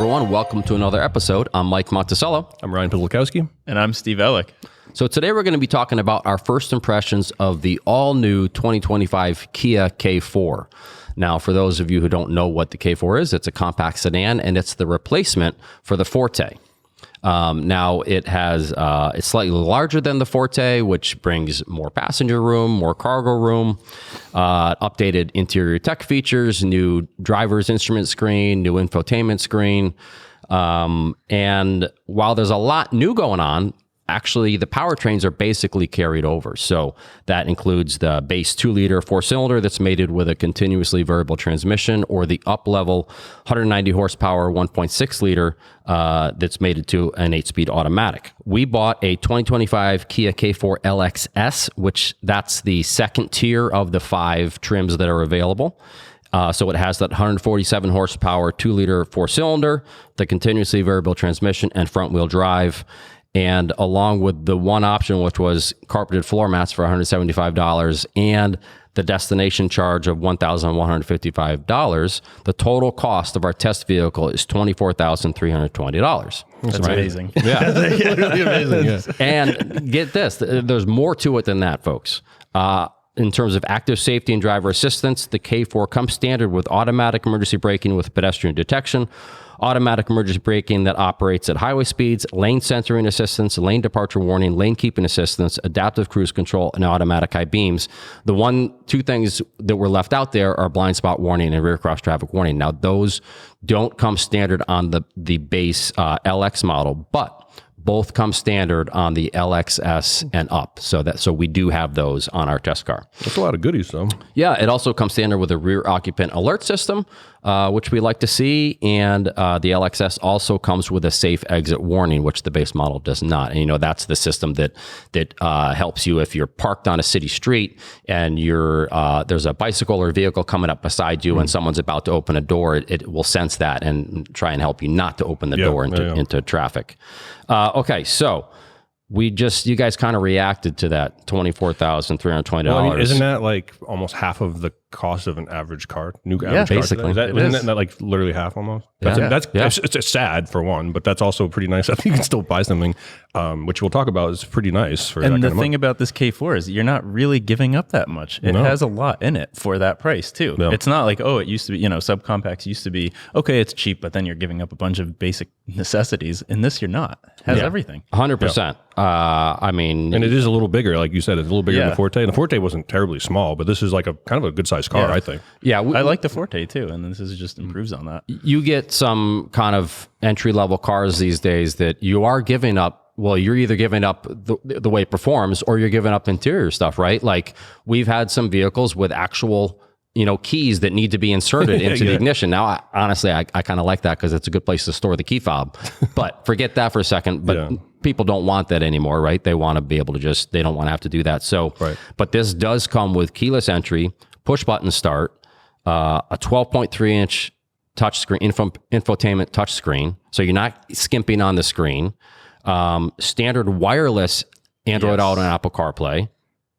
everyone. Welcome to another episode. I'm Mike Monticello. I'm Ryan Pidlakowski. And I'm Steve Ellick. So today we're going to be talking about our first impressions of the all-new 2025 Kia K4. Now, for those of you who don't know what the K4 is, it's a compact sedan, and it's the replacement for the Forte. Now, it's slightly larger than the Forte, which brings more passenger room, more cargo room, updated interior tech features, new driver's instrument screen, new infotainment screen. And while there's a lot new going on, actually, the powertrains are basically carried over. So that includes the base 2-liter 4-cylinder that's mated with a continuously variable transmission, or the up-level 190 horsepower 1.6-liter that's mated to an 8-speed automatic. We bought a 2025 Kia K4 LXS, which that's the second tier of the 5 trims that are available. So it has that 147 horsepower 2-liter 4-cylinder, the continuously variable transmission, and front-wheel drive. And along with the one option, which was carpeted floor mats for $175 and the destination charge of $1,155, the total cost of our test vehicle is $24,320. That's amazing. Yeah. That's really amazing. Yeah. And get this, there's more to it than that, folks. In terms of active safety and driver assistance, the K4 comes standard with automatic emergency braking with pedestrian detection, automatic emergency braking that operates at highway speeds, lane centering assistance, lane departure warning, lane keeping assistance, adaptive cruise control, and automatic high beams. The two things that were left out there are blind spot warning and rear cross traffic warning. Now, those don't come standard on the base LX model, but both come standard on the LXS and up. So we do have those on our test car. That's a lot of goodies, though. Yeah, it also comes standard with a rear occupant alert system, which we like to see. And the LXS also comes with a safe exit warning, which the base model does not. And that's the system that helps you if you're parked on a city street and there's a bicycle or vehicle coming up beside you and someone's about to open a door. It will sense that and try and help you not to open the door into traffic. Okay, so you guys kind of reacted to that $24,320. Well, isn't that like almost half of the cost of an average car? Average basically. Car isn't that like literally half almost? It's sad for one, but that's also pretty nice. I think you can still buy something, which we'll talk about, is pretty nice for that kind of money. And the thing about this K4 is you're not really giving up that much. It has a lot in it for that price too. Yeah. It's not like, it used to be, subcompacts used to be, okay, it's cheap, but then you're giving up a bunch of basic necessities. In this, you're not. It has everything. 100%. And it is a little bigger, like you said. It's a little bigger than the Forte. And the Forte wasn't terribly small, but this is like a kind of a good sized car, I think. Yeah, I like the Forte too, and this is just improves on that. You get some kind of entry level cars these days that you are giving up. Well, you're either giving up the way it performs, or you're giving up interior stuff, right? Like we've had some vehicles with actual keys that need to be inserted into the ignition. Now, honestly, I kind of like that because it's a good place to store the key fob. But forget that for a second. But people don't want that anymore, right? They want to be able to they don't want to have to do that. So, but this does come with keyless entry, push button start, a 12.3-inch touchscreen, infotainment touchscreen. So you're not skimping on the screen. Standard wireless Android Auto and Apple CarPlay.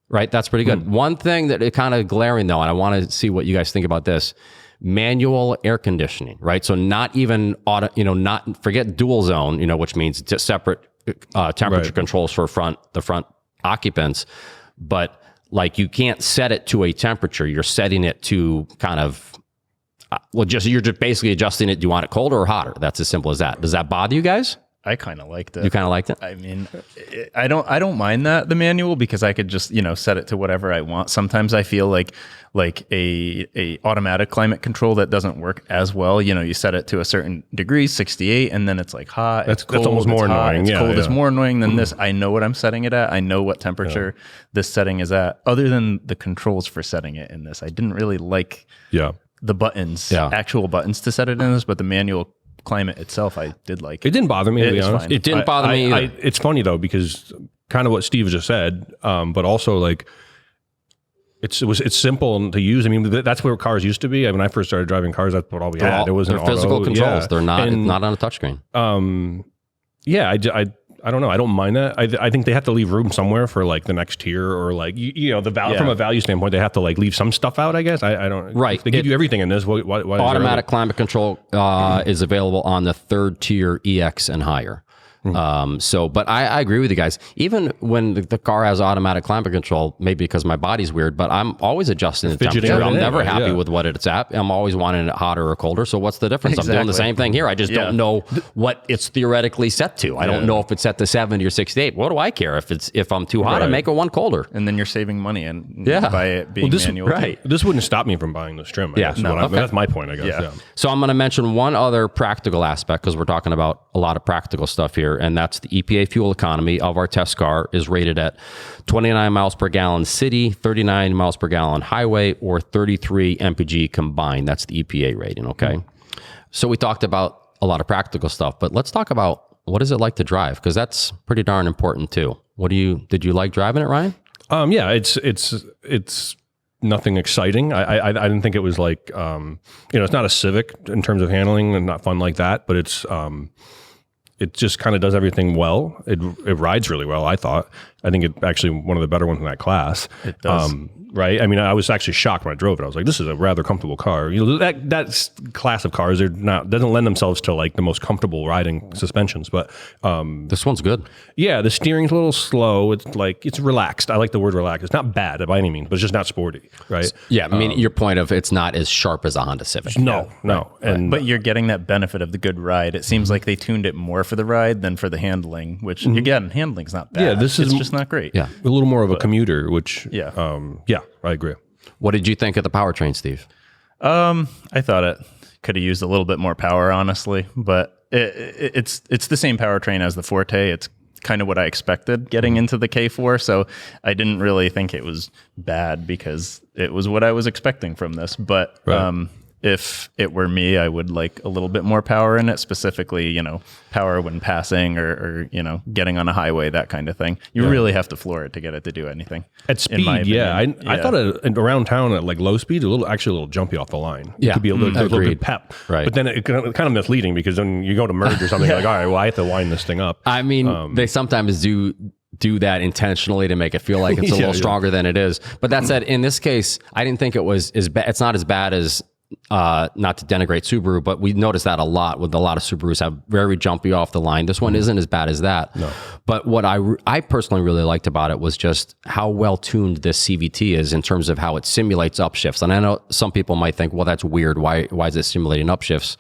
Right, that's pretty good. One thing that is kind of glaring though, and I want to see what you guys think about this: manual air conditioning. Right, so not even auto. Forget dual zone. Which means just separate temperature controls for the front occupants. But like you can't set it to a temperature. You're setting it to kind of you're just basically adjusting it. Do you want it colder or hotter? That's as simple as that. Does that bother you guys? I kind of liked it. You kind of liked it? I mean, I don't mind the manual, because I could just, set it to whatever I want. Sometimes I feel like a automatic climate control that doesn't work as well. You set it to a certain degree, 68, and then it's like hot. That's almost more annoying. It's cold. It's more annoying than this. I know what I'm setting it at. I know what temperature this setting is at. Other than the controls for setting it in this, I didn't really like the buttons, actual buttons to set it in this, but the manual climate itself, I did like. It didn't bother me, to be honest. It didn't bother me either. It's funny though, because kind of what Steve just said, but also like it's simple to use. I mean, that's where cars used to be. When I first started driving cars, that's what all we had. It was physical controls. They're not on a touchscreen. I don't know. I don't mind that. I think they have to leave room somewhere for like the next tier, or like from a value standpoint, they have to like leave some stuff out. I guess I don't. Right. If they give you everything in this. Why automatic climate control is available on the 3rd tier EX and higher. But I agree with you guys. Even when the car has automatic climate control, maybe because my body's weird, but I'm always adjusting the temperature. I'm never happy with what it's at. I'm always wanting it hotter or colder. So what's the difference? I'm doing the same thing here. I just don't know what it's theoretically set to. I don't know if it's set to 70 or 68. What do I care if I'm too hot? I make it one colder. And then you're saving money and by it being manual. Right. This wouldn't stop me from buying this trim. I guess, that's my point, I guess. Yeah. So I'm going to mention one other practical aspect, because we're talking about a lot of practical stuff here, and that's the EPA fuel economy of our test car is rated at 29 miles per gallon city, 39 miles per gallon highway, or 33 mpg combined. That's the EPA rating, okay? So we talked about a lot of practical stuff, but let's talk about what is it like to drive, because that's pretty darn important too. Did you like driving it, Ryan? Yeah, it's nothing exciting. I didn't think it was like, it's not a Civic in terms of handling and not fun like that, but it just kind of does everything well. It rides really well, I thought. I think it actually one of the better ones in that class. It does. Right? I mean, I was actually shocked when I drove it. I was like, this is a rather comfortable car. That class of cars doesn't lend themselves to like the most comfortable riding suspensions, but this one's good. Yeah, the steering's a little slow. It's relaxed. I like the word relaxed. It's not bad by any means, but it's just not sporty, right? Yeah, I mean, your point of it's not as sharp as a Honda Civic. No. But you're getting that benefit of the good ride. It seems like they tuned it more for the ride than for the handling, which again, handling's not bad. Yeah, it's just not great. Yeah, a little more of a commuter, which I agree. What did you think of the powertrain, Steve? I thought it could have used a little bit more power, honestly, but it's the same powertrain as the Forte. It's kind of what I expected getting into the K4, so I didn't really think it was bad because it was what I was expecting from this. But if it were me, I would like a little bit more power in it, specifically, power when passing or getting on a highway, that kind of thing. You really have to floor it to get it to do anything. At speed, I thought around town at like low speed, a little jumpy off the line. It could be a little bit pep. Right. But then it kind of misleading, because when you go to merge or something, you're like, all right, well, I have to wind this thing up. I mean, they sometimes do that intentionally to make it feel like it's a little stronger than it is. But that said, in this case, I didn't think it was as bad. It's not as bad as, not to denigrate Subaru, but we noticed that a lot with a lot of Subarus have very jumpy off the line. This one isn't as bad as that. No. But what I personally really liked about it was just how well tuned this CVT is in terms of how it simulates upshifts. And I know some people might think, well, that's weird. Why is it simulating upshifts?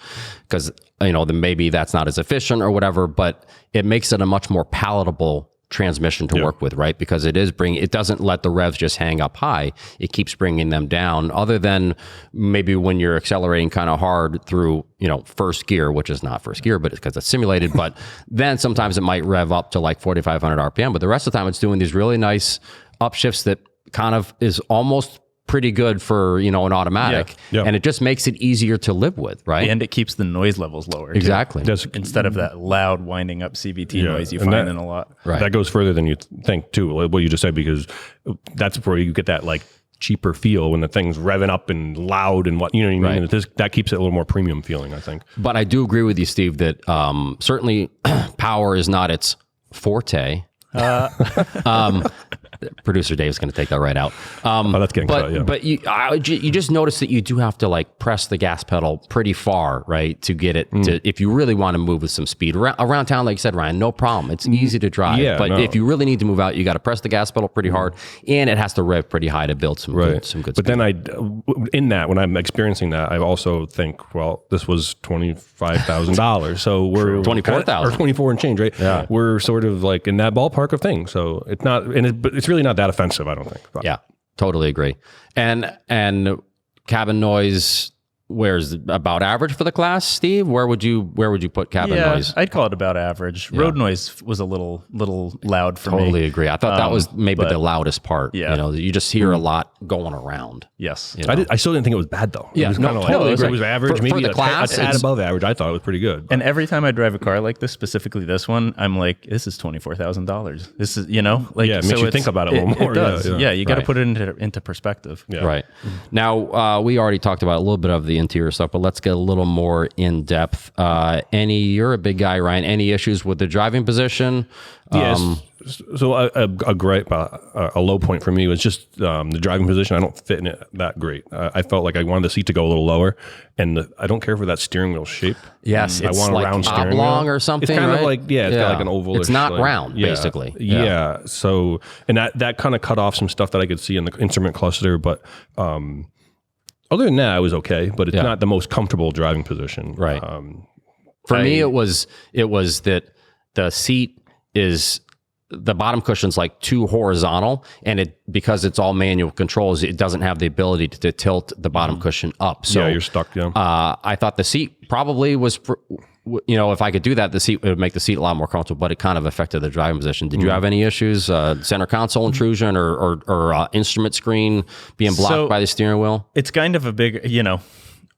Because then maybe that's not as efficient or whatever. But it makes it a much more palatable transmission to work with, right? Because it doesn't let the revs just hang up high. It keeps bringing them down, other than maybe when you're accelerating kind of hard through, first gear, which is not first gear, but it's because it's simulated. But then sometimes it might rev up to like 4,500 RPM, but the rest of the time it's doing these really nice upshifts that kind of is almost pretty good for, an automatic. And it just makes it easier to live with, right? And it keeps the noise levels lower. Exactly. Instead of that loud winding up CVT noise you find in a lot. Right. That goes further than you think too, what you just said, because that's where you get that like cheaper feel when the thing's revving up and loud and what, you know what I mean? And that keeps it a little more premium feeling, I think. But I do agree with you, Steve, that certainly power is not its forte. Producer Dave's going to take that right out. That's getting cut, yeah. But you just notice that you do have to like press the gas pedal pretty far, right, to get it to, if you really want to move with some speed around town, like you said, Ryan, no problem. It's easy to drive. If you really need to move out, you got to press the gas pedal pretty hard, and it has to rev pretty high to build some good speed. But then when I'm experiencing that, I also think, well, this was $25,000, so we're 24,000 or 24 and change, right? Yeah, we're sort of like in that ballpark of things. So it's not, but it's really not that offensive, I don't think. But. Yeah, totally agree. And cabin noise, where's about average for the class, Steve? Where would you put cabin noise? I'd call it about average. Road noise was a little loud for me. Totally agree. I thought that was maybe the loudest part. Yeah. You just hear a lot going around. Yes. I still didn't think it was bad though. Yeah, it was kind of like, it was average, maybe for the class, a tad above average. I thought it was pretty good. And every time I drive a car like this, specifically this one, I'm like, this is $24,000. This is, like, it makes you think about it a little more. It does. Yeah, you got to put it into perspective. Yeah. Right. Now, we already talked about a little bit of the interior stuff, but let's get a little more in depth. You're a big guy, Ryan. Any issues with the driving position? Yes. So a great, a low point for me was just the driving position. I don't fit in it that great. I felt like I wanted the seat to go a little lower, and I don't care for that steering wheel shape. Yes, I it's want like a round steering oblong wheel or something. It's kind right? of like it's got like an oval. It's not round, basically. Yeah. So and that kind of cut off some stuff that I could see in the instrument cluster, but other than that, I was okay. But it's not the most comfortable driving position. Right. For me, it was that the seat is. The bottom cushion's like too horizontal, and because it's all manual controls, it doesn't have the ability to tilt the bottom cushion up. So you're stuck. Yeah. I thought the seat probably was, if I could do that, it would make the seat a lot more comfortable. But it kind of affected the driving position. Did you have any issues? Center console intrusion or instrument screen being blocked by the steering wheel? It's kind of a big,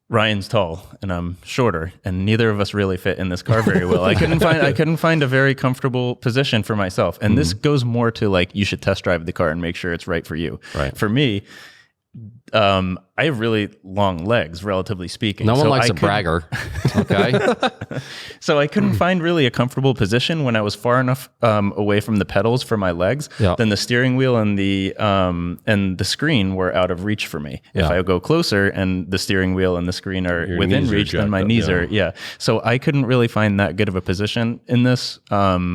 Ryan's tall and I'm shorter, and neither of us really fit in this car very well. I couldn't find a very comfortable position for myself. And this goes more to like, you should test drive the car and make sure it's right for you. Right. For me, I have really long legs, relatively speaking. No one likes a bragger. Okay. So I couldn't find really a comfortable position when I was far enough away from the pedals for my legs. Yeah. Then the steering wheel and the screen were out of reach for me. If I go closer and the steering wheel and the screen are within reach, then my knees are So I couldn't really find that good of a position in this. I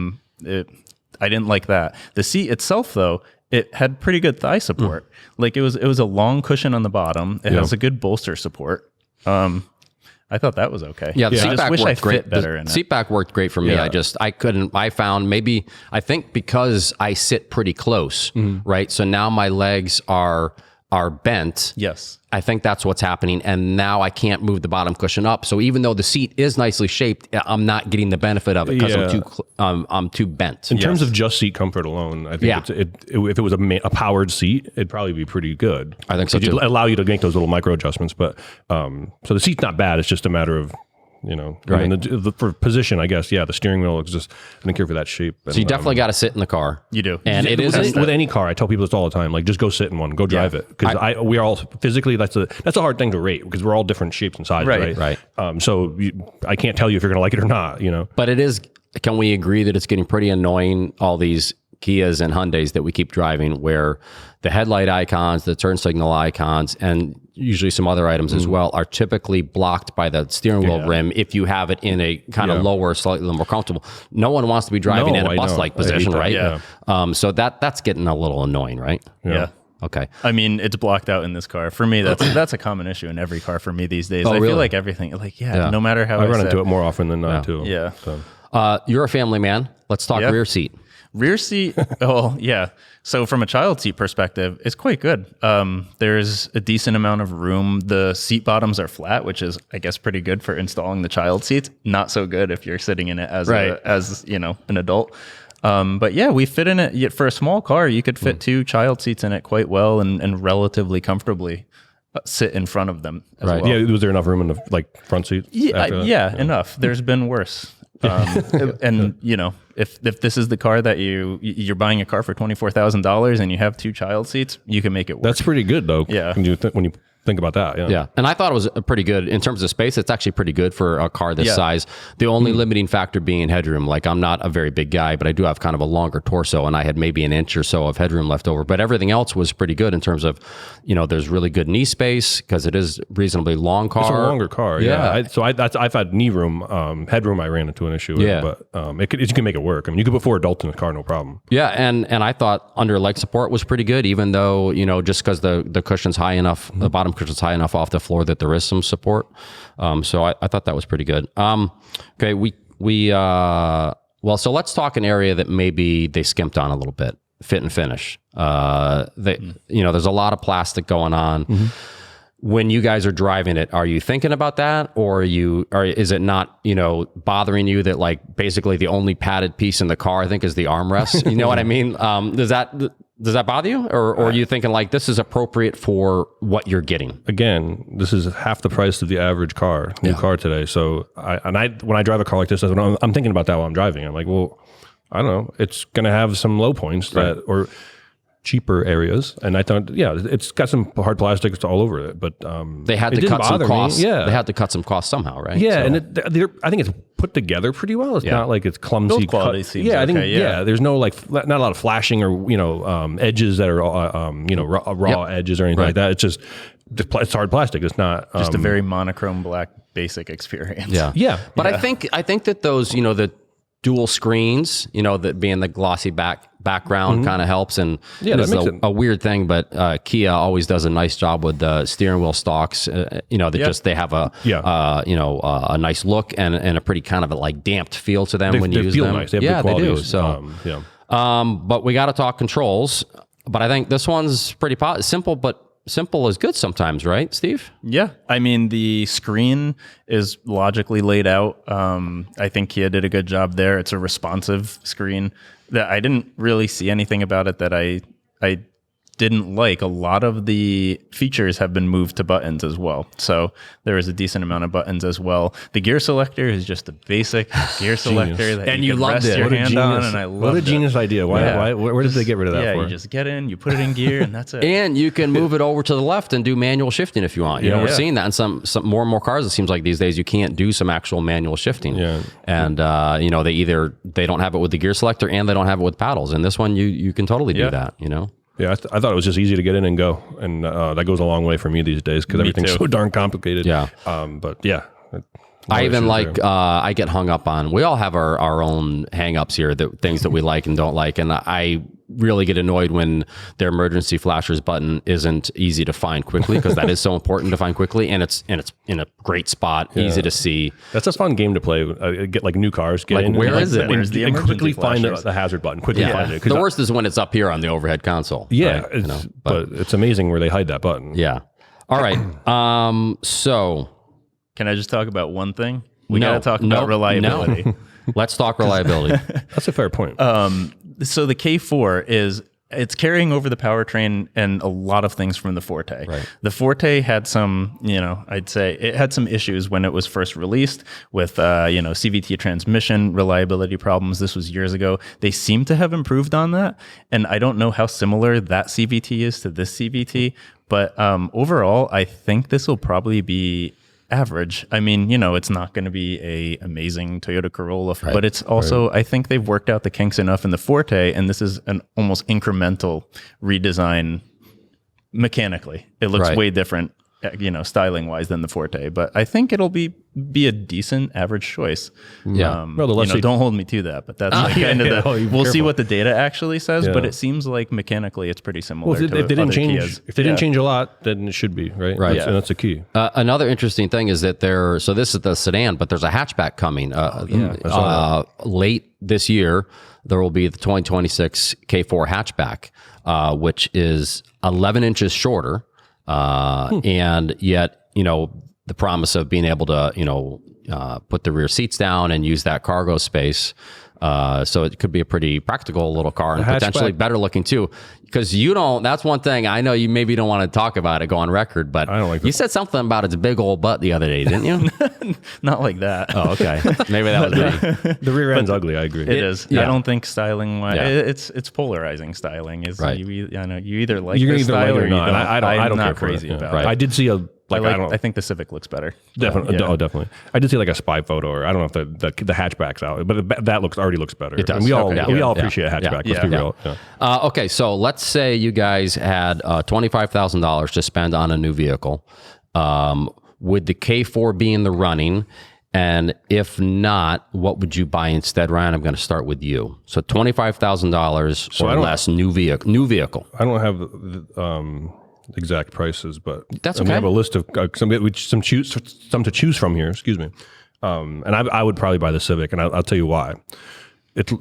didn't like that. The seat itself, though, it had pretty good thigh support. Like it was a long cushion on the bottom. It has a good bolster support. I thought that was okay. Yeah, the seat back wish I worked great. fit better in it. Seat back worked great for me. Yeah. I think because I sit pretty close, right? So now my legs are bent. Yes. I think that's what's happening. And now I can't move the bottom cushion up. So even though the seat is nicely shaped, I'm not getting the benefit of it because I'm too bent. In terms of just seat comfort alone, I think if it was a powered seat, it'd probably be pretty good. I think so too. It'd allow you to make those little micro adjustments. But so the seat's not bad. It's just a matter of, Right. I mean, for position, I guess, the steering wheel is just, I don't care for that shape. And, So you definitely got to sit in the car. You do. And it is with any car. I tell people this all the time. Like, just go sit in one, go drive it, because we are all physically. That's a hard thing to rate because we're all different shapes and sizes, right? So I can't tell you if you're going to like it or not. But it is. Can we agree that it's getting pretty annoying? All these Kias and Hyundais that we keep driving, where the headlight icons, the turn signal icons, and usually some other items as well, are typically blocked by the steering wheel rim if you have it in a kind of lower, slightly more comfortable. No one wants to be driving in a bus-like position, right? Yeah. So that's getting a little annoying, right? Yeah. Okay. I mean, it's blocked out in this car. For me, that's a common issue in every car for me these days. I feel like everything, no matter how I run into it more often than not too. Yeah. So. You're a family man. Let's talk rear seat. Rear seat, So from a child seat perspective, it's quite good. There's a decent amount of room. The seat bottoms are flat, which is, I guess, pretty good for installing the child seats. Not so good if you're sitting in it as an adult. But yeah, we fit in it. Yet for a small car, you could fit two child seats in it quite well and relatively comfortably sit in front of them as well. Yeah, was there enough room in the front seat? Enough. There's been worse. And if this is the car that you're buying a car for $24,000 and you have two child seats, you can make it work. That's pretty good though. Yeah. When you think about that. Yeah. And I thought it was pretty good in terms of space. It's actually pretty good for a car this size. The only limiting factor being headroom. Like, I'm not a very big guy, but I do have kind of a longer torso, and I had maybe an inch or so of headroom left over. But everything else was pretty good in terms of, there's really good knee space because it is reasonably long car. It's a longer car. Yeah. I've had knee room, headroom. I ran into an issue with, but you can make it work. I mean, you could put 4 adults in a car, no problem. Yeah, and I thought under leg support was pretty good, even though just because the cushion's high enough, the bottom cushion's high enough off the floor that there is some support. So I thought that was pretty good. Okay, so let's talk an area that maybe they skimped on a little bit. Fit and finish. There's a lot of plastic going on. When you guys are driving it, are you thinking about that, or is it not, bothering you that basically the only padded piece in the car, I think, is the armrest? You know what I mean? Does that bother you, or are you thinking this is appropriate for what you're getting? Again, this is half the price of the average new car today. So when I drive a car like this, I'm thinking about that while I'm driving. I'm like, well, I don't know. It's going to have some low points cheaper areas, and I thought, yeah, it's got some hard plastics all over it, but they had to cut some costs. Yeah, they had to cut some costs somehow, right? Yeah, so. And I think it's put together pretty well. It's not like it's clumsy. Build quality seems I think okay, there's no not a lot of flashing or edges that are raw edges or anything like that. It's just it's hard plastic. It's not just a very monochrome black basic experience. Yeah. But I think that those the dual screens, that being the glossy background kind of helps. And it's a weird thing, but Kia always does a nice job with the steering wheel stalks. They have a nice look and a pretty kind of a damped feel to them when you use them. Nice. They have good they do. So, but we got to talk controls. But I think this one's pretty simple, but simple is good sometimes, right, Steve? Yeah. I mean, the screen is logically laid out. I think Kia did a good job there. It's a responsive screen. That I didn't really see anything about it that I didn't like. A lot of the features have been moved to buttons as well. So there is a decent amount of buttons as well. The gear selector is just a basic gear selector that and you can rest your hand on, and I love it. What a genius idea. Why? Where did they get rid of that for? Yeah, you just get in, you put it in gear, and that's it. And you can move it over to the left and do manual shifting if you want. We're seeing that in some more and more cars. It seems like these days you can't do some actual manual shifting. Yeah. And they don't have it with the gear selector and they don't have it with paddles. And this one you can totally do that. Yeah, I thought it was just easy to get in and go, and that goes a long way for me these days because everything's so darn complicated. Yeah. But yeah. I even I get hung up on, we all have our own hang-ups here, things that we like and don't like. And I really get annoyed when their emergency flashers button isn't easy to find quickly, because that is so important to find quickly. And it's in a great spot, easy to see. That's a fun game to play. Get new cars, get in. Where is it? Where's the emergency quickly flashers? find the hazard button. Quickly find it. The worst is when it's up here on the overhead console. Yeah. Right? But it's amazing where they hide that button. Yeah. All right. So can I just talk about one thing? We got to talk about reliability. No. Let's talk reliability. That's a fair point. So the K4 it's carrying over the powertrain and a lot of things from the Forte. Right. The Forte had some, I'd say it had some issues when it was first released with, CVT transmission reliability problems. This was years ago. They seem to have improved on that. And I don't know how similar that CVT is to this CVT, but overall, I think this will probably be average. I mean, it's not going to be a amazing Toyota Corolla, but it's also, I think they've worked out the kinks enough in the Forte, and this is an almost incremental redesign mechanically. It looks way different, styling wise than the Forte, but I think it'll be a decent average choice. Yeah. Don't hold me to that, but that's kind of we'll see what the data actually says, but it seems like mechanically it's pretty similar. Well, if they didn't change, Kias. If they didn't change a lot, then it should be, right? Right. And that's the key. Another interesting thing is that so this is the sedan, but there's a hatchback coming. Late this year, there will be the 2026 K4 hatchback, which is 11 inches shorter. And yet, the promise of being able to, put the rear seats down and use that cargo space. So it could be a pretty practical little car and potentially better looking too. Because that's one thing I know you maybe don't want to talk about it, go on record, but I don't like you said something about its big old butt the other day, didn't you? Not like that. Oh, okay. Maybe that was me. The rear end's ugly. I agree. It is. Yeah. I don't think styling wise, it's polarizing styling. Is right. You either like this style or not. I don't not care crazy about right. it. I did see I think the Civic looks better. Definitely. Oh, definitely. I did see a spy photo, or I don't know if the hatchback's out, but that already looks better. It does. And we all appreciate a hatchback. Let's be real. Yeah. Okay, so let's say you guys had $25,000 to spend on a new vehicle. Would the K4 be in the running? And if not, what would you buy instead, Ryan? I'm going to start with you. So $25,000 or less, new vehicle. I don't have the exact prices, but that's okay. We have a list of some to choose from here. Excuse me. And I would probably buy the Civic, and I'll tell you why. It's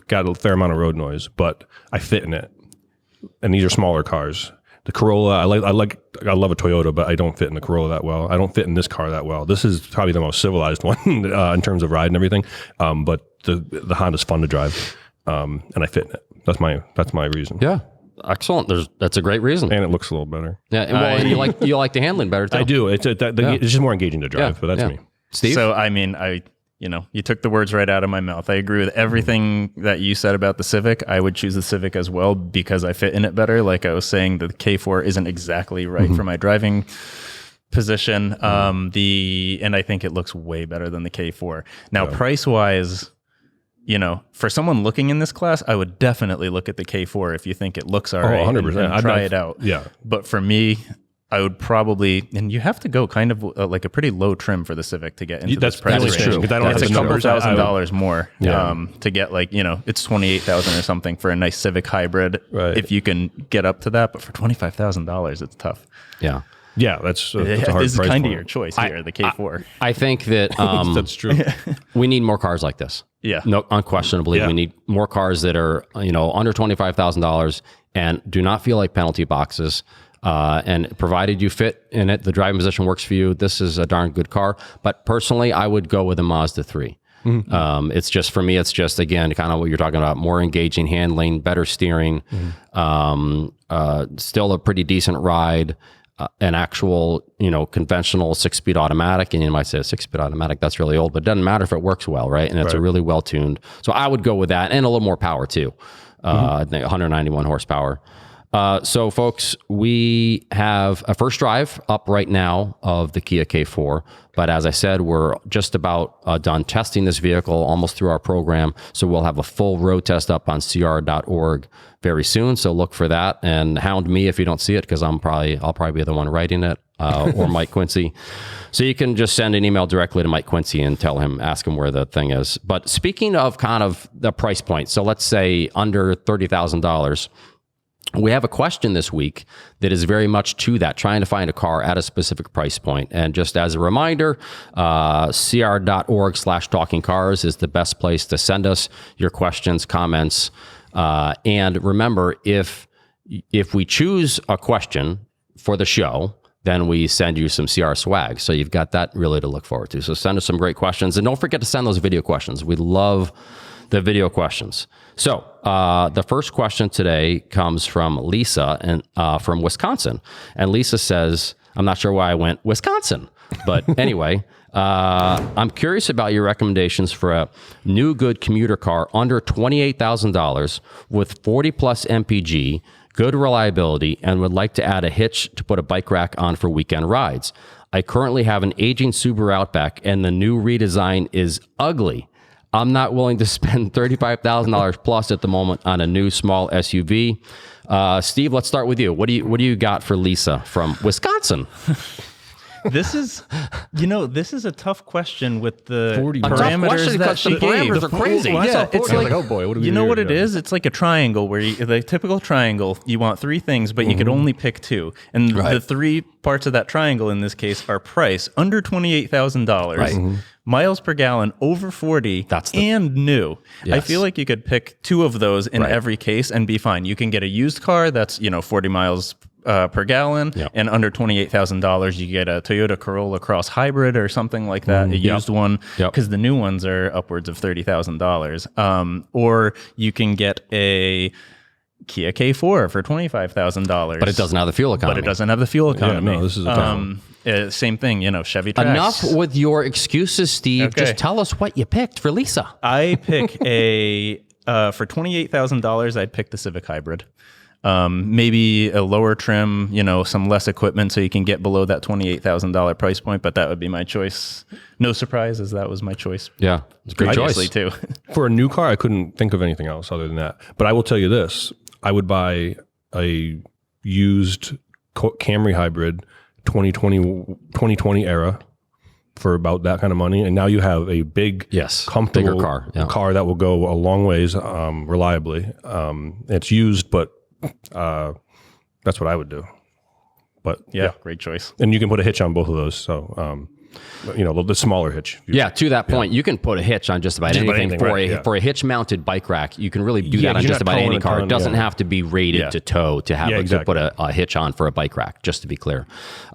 got a fair amount of road noise, but I fit in it. And these are smaller cars. The Corolla, I love a Toyota, but I don't fit in the Corolla that well. I don't fit in this car that well. This is probably the most civilized one in terms of ride and everything. But the Honda's fun to drive, and I fit in it. That's my reason. Yeah, excellent. That's a great reason, and it looks a little better. Yeah, and you like the handling better too. I do. It's just more engaging to drive, but that's me. Steve? So I mean, I You took the words right out of my mouth. I agree with everything that you said about the Civic. I would choose the Civic as well because I fit in it better. Like I was saying, the K4 isn't exactly right for my driving position. And I think it looks way better than the K4. Now, price wise, for someone looking in this class, I would definitely look at the K4 if you think it looks all right. 100%. And try it out. Yeah. But for me, I would probably, and you have to go kind of like a pretty low trim for the Civic to get into this price range. True. I don't That's have a couple $1,000s more Yeah. to get it's $28,000 or something for a nice Civic hybrid. Right. If you can get up to that, but for $25,000, it's tough. Yeah. Yeah, that's a hard This is price kind of point. your choice here, the K4. I think that That's true. we need more cars like this. Yeah. No, unquestionably, Yeah. we need more cars that are under $25,000 and do not feel like penalty boxes. And provided you fit in it, the driving position works for you, this is a darn good car. But personally, I would go with a Mazda 3. It's just, for me, it's just, again, kind of what you're talking about, more engaging handling, better steering, still a pretty decent ride, an actual, conventional 6-speed automatic. And you might say a 6-speed automatic, that's really old, but it doesn't matter if it works well, right? And it's a really well-tuned. So I would go with that, and a little more power too. I think 191 horsepower. So folks, we have a first drive up right now of the Kia K4, but as I said, we're just about done testing this vehicle, almost through our program. So we'll have a full road test up on cr.org very soon. So look for that and hound me if you don't see it, because I'll probably be the one writing it, or Mike Quincy. So you can just send an email directly to Mike Quincy and ask him where the thing is. But speaking of kind of the price point, so let's say under $30,000, we have a question this week that is very much to that, trying to find a car at a specific price point. And just as a reminder, cr.org/talkingcars is the best place to send us your questions, comments. And remember, if we choose a question for the show, then we send you some CR swag. So you've got that really to look forward to. So send us some great questions. And don't forget to send those video questions. We love the video questions. So the first question today comes from Lisa from Wisconsin. And Lisa says, I'm not sure why I went Wisconsin, but anyway, I'm curious about your recommendations for a new good commuter car under $28,000 with 40 plus MPG, good reliability, and would like to add a hitch to put a bike rack on for weekend rides. I currently have an aging Subaru Outback and the new redesign is ugly. I'm not willing to spend $35,000 plus at the moment on a new small SUV. Steve, let's start with you. What do you got for Lisa from Wisconsin? This is a tough question with the 40 parameters that she the gave. parameters are crazy. Yeah, it's like, oh boy, what do we you do know here? what it is? It's like a triangle where the typical triangle, you want three things, but you could only pick two. And the three parts of that triangle in this case are price under $28,000, miles per gallon over 40, and new. Yes. I feel like you could pick two of those in every case and be fine. You can get a used car that's 40 miles per gallon, and under $28,000, you get a Toyota Corolla Cross Hybrid or something like that, a used one, because the new ones are upwards of $30,000. Or you can get a Kia K4 for $25,000. But it doesn't have the fuel economy. But it doesn't have the fuel economy. Yeah, no, this is a tough one. Same thing, Chevy Trax. Enough with your excuses, Steve. Okay. Just tell us what you picked for Lisa. I pick for $28,000, I'd pick the Civic Hybrid. Maybe a lower trim, some less equipment so you can get below that $28,000 price point, but that would be my choice. No surprise, as that was my choice. Yeah, it's a great Previously choice. too. For a new car, I couldn't think of anything else other than that. But I will tell you this. I would buy a used Camry hybrid 2020 era for about that kind of money. And now you have a big, comfortable bigger car that will go a long ways reliably. It's used, but that's what I would do. But yeah, great choice. And you can put a hitch on both of those. So, the smaller hitch. Yeah, to that point, you can put a hitch on just about anything. For a hitch-mounted bike rack, you can really do that on just about any car. It doesn't have to be rated to tow to have to put a hitch on for a bike rack, just to be clear.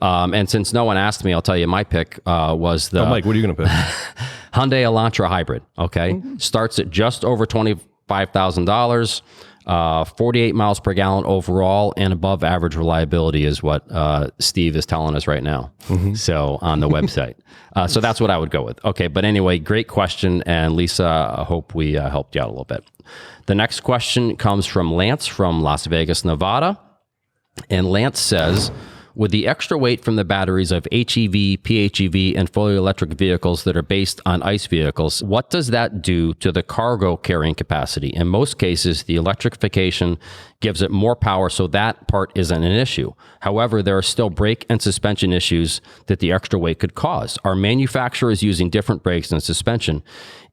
And since no one asked me, I'll tell you my pick was the... Mike, what are you going to pick? Hyundai Elantra Hybrid, okay? Starts at just over $25,000. 48 miles per gallon overall, and above average reliability is what Steve is telling us right now. So on the website. So that's what I would go with. Okay, but anyway, great question. And Lisa, I hope we helped you out a little bit. The next question comes from Lance from Las Vegas, Nevada. And Lance says, with the extra weight from the batteries of HEV, PHEV, and fully electric vehicles that are based on ICE vehicles, what does that do to the cargo carrying capacity? In most cases, the electrification gives it more power, so that part isn't an issue. However, there are still brake and suspension issues that the extra weight could cause. Are manufacturers using different brakes and suspension?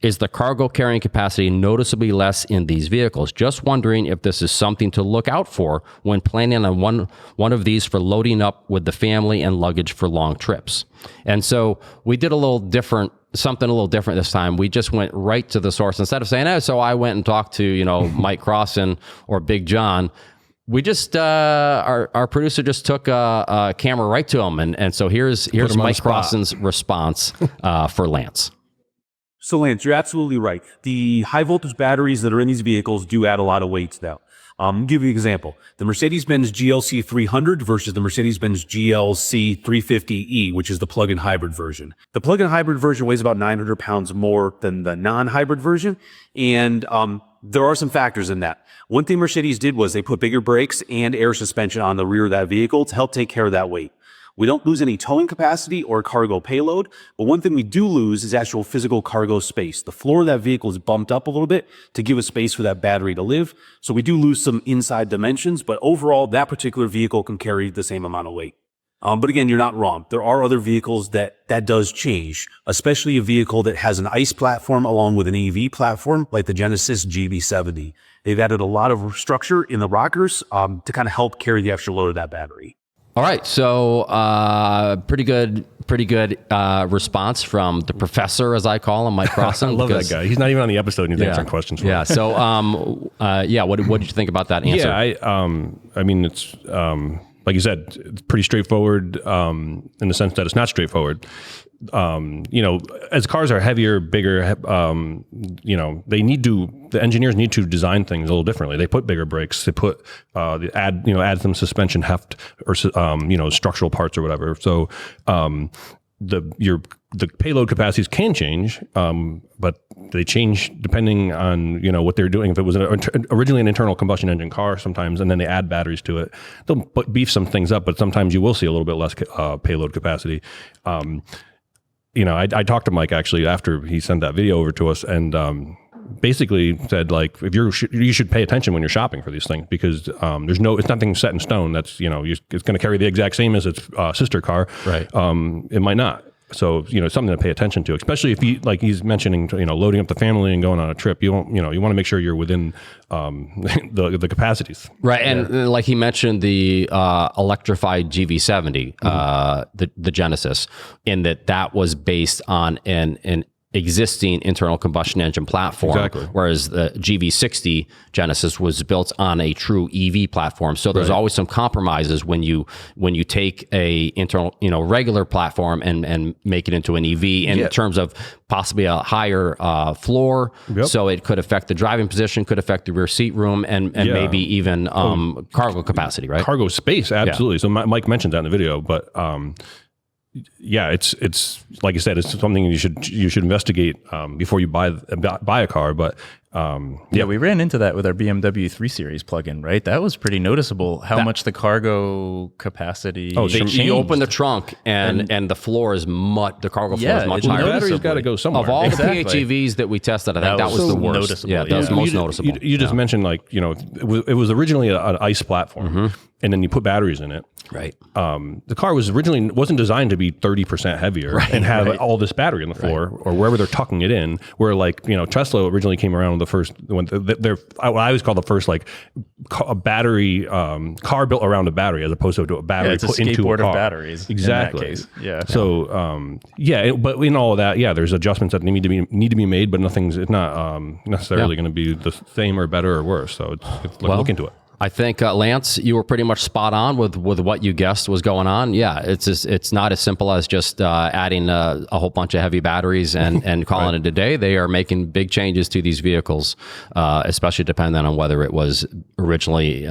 Is the cargo carrying capacity noticeably less in these vehicles? Just wondering if this is something to look out for when planning on one of these for loading up with the family and luggage for long trips. And so we did something a little different this time. We just went right to the source. Instead of saying, so I went and talked to, Mike Crossan or Big John, we just, our producer just took a camera right to him. And so here's Mike Crossan's response for Lance. So Lance, you're absolutely right. The high voltage batteries that are in these vehicles do add a lot of weight now. I'll give you an example. The Mercedes-Benz GLC 300 versus the Mercedes-Benz GLC 350e, which is the plug-in hybrid version. The plug-in hybrid version weighs about 900 pounds more than the non-hybrid version. And there are some factors in that. One thing Mercedes did was they put bigger brakes and air suspension on the rear of that vehicle to help take care of that weight. We don't lose any towing capacity or cargo payload, but one thing we do lose is actual physical cargo space. The floor of that vehicle is bumped up a little bit to give a space for that battery to live. So we do lose some inside dimensions, but overall, that particular vehicle can carry the same amount of weight. But again, you're not wrong. There are other vehicles that does change, especially a vehicle that has an ICE platform along with an EV platform, like the Genesis GV70. They've added a lot of structure in the rockers to kind of help carry the extra load of that battery. All right, so pretty good response from the professor, as I call him, Mike Crossan. I love that guy. He's not even on the episode, and he's answering questions for us. So what did you think about that answer? I mean, it's like you said, it's pretty straightforward in the sense that it's not straightforward. As cars are heavier, bigger, the engineers need to design things a little differently. They put bigger brakes, they put, add some suspension heft or, structural parts or whatever. So, the payload capacities can change, but they change depending on, what they're doing. If it was originally an internal combustion engine car sometimes, and then they add batteries to it, they'll beef some things up, but sometimes you will see a little bit less payload capacity. I talked to Mike actually after he sent that video over to us, and basically said, like, if you should pay attention when you're shopping for these things, because it's nothing set in stone. That's it's going to carry the exact same as its sister car. Right. It might not. So something to pay attention to, especially if he's mentioning loading up the family and going on a trip. You want to make sure you're within the capacities. Right, and like he mentioned the electrified GV70, the Genesis, in that was based on an existing internal combustion engine platform, whereas the GV60 Genesis was built on a true EV platform. So there's always some compromises when you take a internal, regular platform and make it into an EV in terms of possibly a higher floor. So it could affect the driving position, could affect the rear seat room, and maybe even cargo capacity, right? Cargo space, absolutely. So Mike mentioned that in the video, but it's like you said, it's something you should investigate before you buy a car. But we ran into that with our BMW 3 Series plug-in, right? That was pretty noticeable how much the cargo capacity. You open the trunk and the floor is the cargo floor is much higher. The battery's got to go somewhere. Of all the PHEVs that we tested, I think that was the worst. Noticeable. Yeah, that was the most noticeable. You just mentioned it was originally an ICE platform, and then you put batteries in it. Right. The car wasn't designed to be 30% heavier and have all this battery on the floor or wherever they're tucking it in. Where Tesla originally came around with the first what I always call the first a battery car built around a battery as opposed to a battery put into a car. Of batteries. Exactly. In that case. Yeah. So but in all of that, there's adjustments that need to be made, but it's not necessarily going to be the same or better or worse. So look into it. I think Lance, you were pretty much spot on with what you guessed was going on. Yeah, it's not as simple as just adding a whole bunch of heavy batteries and calling it a day. They are making big changes to these vehicles, especially depending on whether it was originally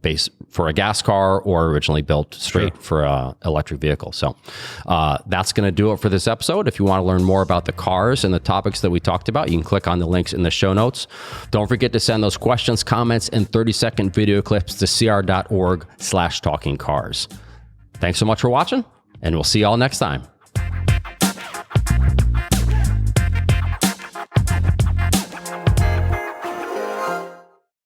based for a gas car or originally built straight for an electric vehicle. So that's going to do it for this episode. If you want to learn more about the cars and the topics that we talked about, you can click on the links in the show notes. Don't forget to send those questions, comments, and 30-second video clips to cr.org/talkingcars. Thanks so much for watching, and we'll see y'all next time.